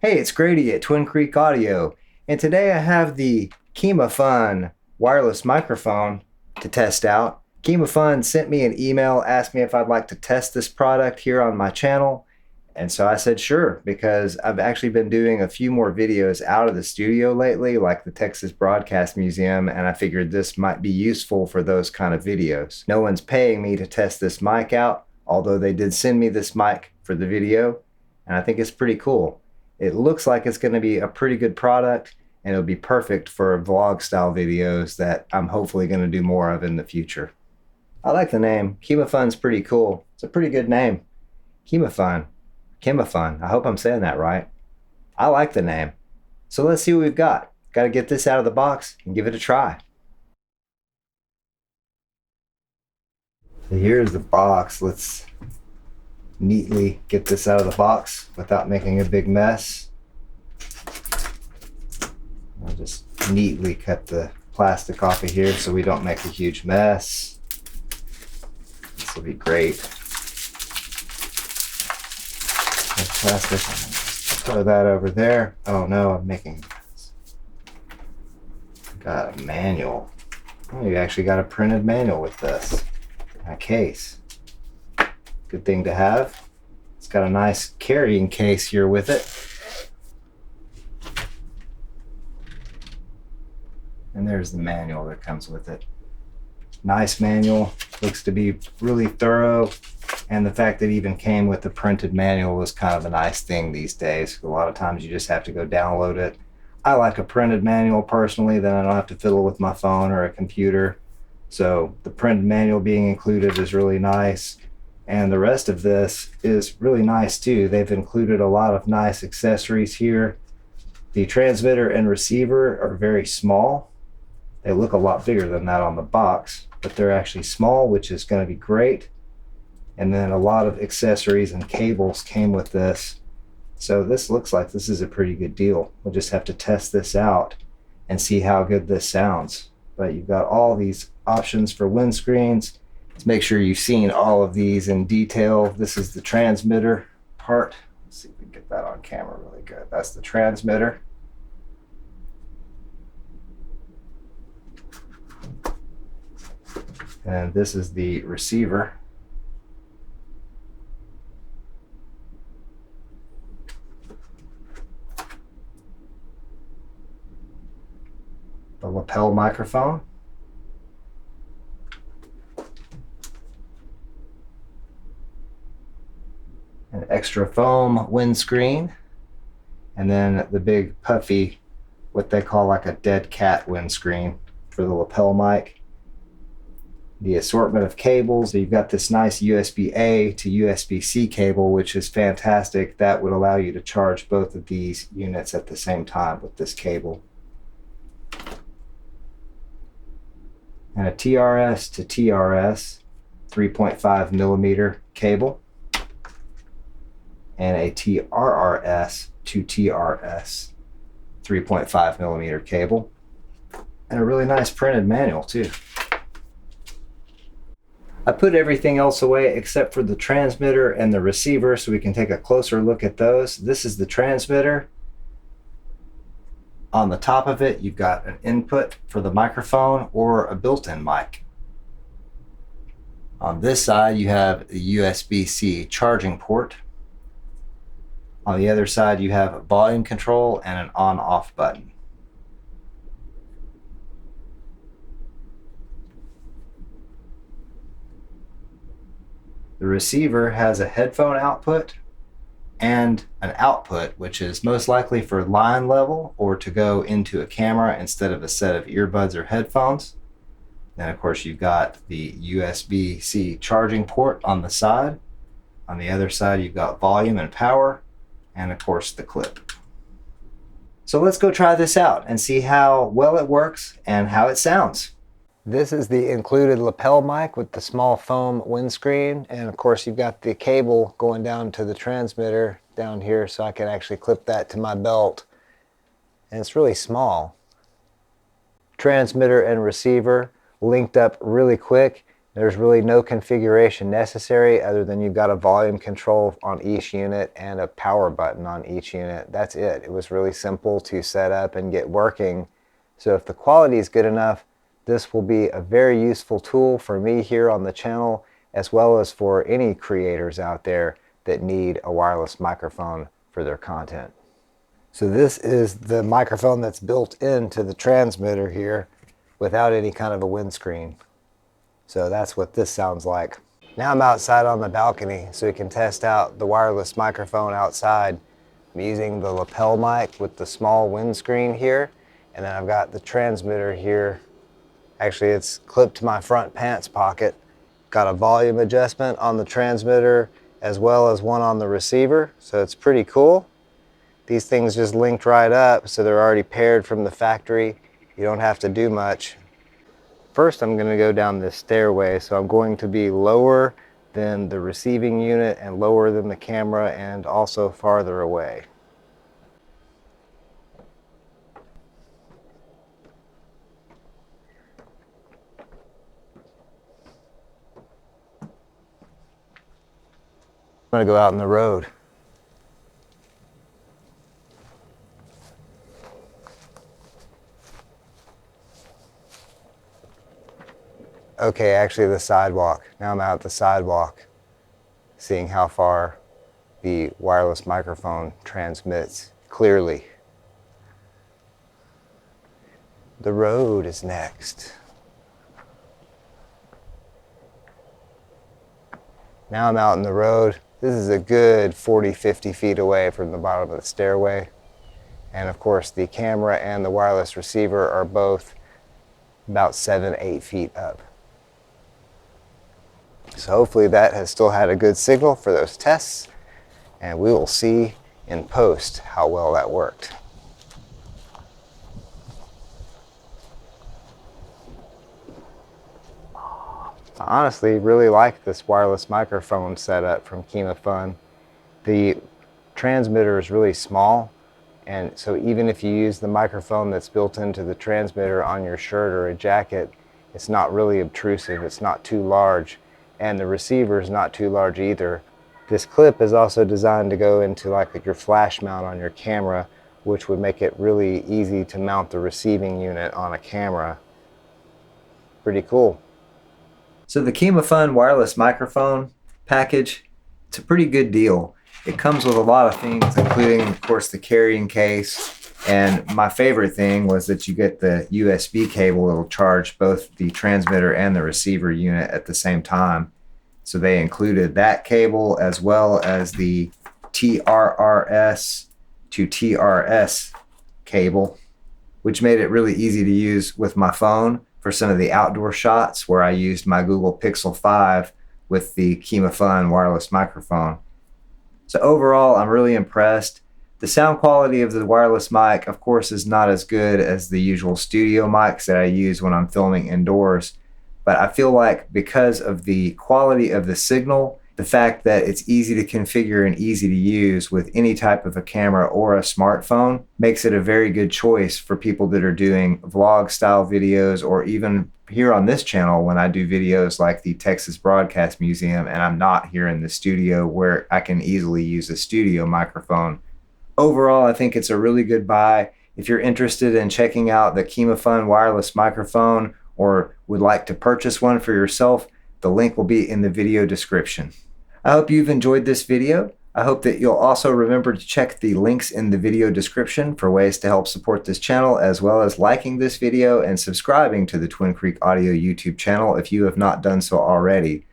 Hey, it's Grady at Twin Creek Audio, and today I have the Kimafun wireless microphone to test out. Kimafun sent me an email, asked me if I'd like to test this product here on my channel, and so I said sure, because I've actually been doing a few more videos out of the studio lately, like the Texas Broadcast Museum, and I figured this might be useful for those kind of videos. No one's paying me to test this mic out, although they did send me this mic for the video, and I think it's pretty cool. It looks like it's going to be a pretty good product, and it'll be perfect for vlog style videos that I'm hopefully going to do more of in the future. I like the name. Kimafun's pretty cool. It's a pretty good name. Kimafun. Kimafun. I hope I'm saying that right. I like the name. So let's see what we've got. Got to get this out of the box and give it a try. So here's the box. Let's neatly get this out of the box without making a big mess. I'll just neatly cut the plastic off of here so we don't make a huge mess. This will be great. Plastic. Throw that over there. Oh no, I'm making a mess. Got a manual. Oh, you actually got a printed manual with this. A case. Good thing to have. It's got a nice carrying case here with it. And there's the manual that comes with it. Nice manual. Looks to be really thorough. And the fact that it even came with the printed manual is kind of a nice thing these days. A lot of times you just have to go download it. I like a printed manual personally, then I don't have to fiddle with my phone or a computer. So the printed manual being included is really nice. And the rest of this is really nice too. They've included a lot of nice accessories here. The transmitter and receiver are very small. They look a lot bigger than that on the box, but they're actually small, which is going to be great. And then a lot of accessories and cables came with this. So this looks like this is a pretty good deal. We'll just have to test this out and see how good this sounds. But you've got all these options for windscreens. Let's make sure you've seen all of these in detail. This is the transmitter part. Let's see if we can get that on camera really good. That's the transmitter. And this is the receiver. The lapel microphone. An extra foam windscreen, and then the big puffy, what they call like a dead cat windscreen for the lapel mic. The assortment of cables. So you've got this nice USB-A to USB-C cable, which is fantastic. That would allow you to charge both of these units at the same time with this cable. And a TRS to TRS 3.5 millimeter cable. And a TRRS to TRS 3.5 millimeter cable. And a really nice printed manual too. I put everything else away except for the transmitter and the receiver so we can take a closer look at those. This is the transmitter. On the top of it, you've got an input for the microphone or a built-in mic. On this side, you have the USB-C charging port. On the other side, you have volume control and an on-off button. The receiver has a headphone output and an output, which is most likely for line level or to go into a camera instead of a set of earbuds or headphones. Then of course you've got the USB-C charging port on the side. On the other side you've got volume and power, and of course the clip. So let's go try this out and see how well it works and how it sounds. This is the included lapel mic with the small foam windscreen, and of course you've got the cable going down to the transmitter down here so I can actually clip that to my belt, and it's really small. Transmitter and receiver linked up really quick. There's really no configuration necessary other than you've got a volume control on each unit and a power button on each unit. That's it. It was really simple to set up and get working. So if the quality is good enough, this will be a very useful tool for me here on the channel, as well as for any creators out there that need a wireless microphone for their content. So this is the microphone that's built into the transmitter here without any kind of a windscreen. So that's what this sounds like. Now I'm outside on the balcony so we can test out the wireless microphone outside. I'm using the lapel mic with the small windscreen here, and then I've got the transmitter here. Actually, it's clipped to my front pants pocket. Got a volume adjustment on the transmitter as well as one on the receiver, so it's pretty cool. These things just linked right up, so they're already paired from the factory. You don't have to do much. First, I'm going to go down this stairway, so I'm going to be lower than the receiving unit and lower than the camera and also farther away. I'm going to go out in the road. Okay, actually the sidewalk. Now I'm out at the sidewalk, seeing how far the wireless microphone transmits clearly. The road is next. Now I'm out in the road. This is a good 40-50 feet away from the bottom of the stairway. And of course the camera and the wireless receiver are both about 7-8 feet up. So hopefully that has still had a good signal for those tests, and we will see in post how well that worked. I honestly really like this wireless microphone setup from Kimafun. The transmitter is really small, and so even if you use the microphone that's built into the transmitter on your shirt or a jacket, it's not really obtrusive, it's not too large. And the receiver is not too large either. This clip is also designed to go into like your flash mount on your camera, which would make it really easy to mount the receiving unit on a camera. Pretty cool. So the Kimafun wireless microphone package, it's a pretty good deal. It comes with a lot of things, including of course the carrying case. And my favorite thing was that you get the USB cable that'll charge both the transmitter and the receiver unit at the same time. So they included that cable as well as the TRRS to TRS cable, which made it really easy to use with my phone for some of the outdoor shots where I used my Google Pixel 5 with the Kimafun wireless microphone. So overall, I'm really impressed. The sound quality of the wireless mic, of course, is not as good as the usual studio mics that I use when I'm filming indoors. But I feel like because of the quality of the signal, the fact that it's easy to configure and easy to use with any type of a camera or a smartphone makes it a very good choice for people that are doing vlog style videos, or even here on this channel when I do videos like the Texas Broadcast Museum and I'm not here in the studio where I can easily use a studio microphone. Overall, I think it's a really good buy. If you're interested in checking out the Kimafun wireless microphone or would like to purchase one for yourself, the link will be in the video description. I hope you've enjoyed this video. I hope that you'll also remember to check the links in the video description for ways to help support this channel, as well as liking this video and subscribing to the Twin Creek Audio YouTube channel if you have not done so already.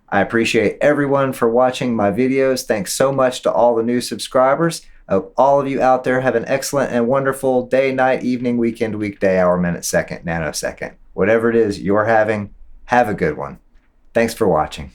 I appreciate everyone for watching my videos. Thanks so much to all the new subscribers. I hope all of you out there have an excellent and wonderful day, night, evening, weekend, weekday, hour, minute, second, nanosecond. Whatever it is you're having, have a good one. Thanks for watching.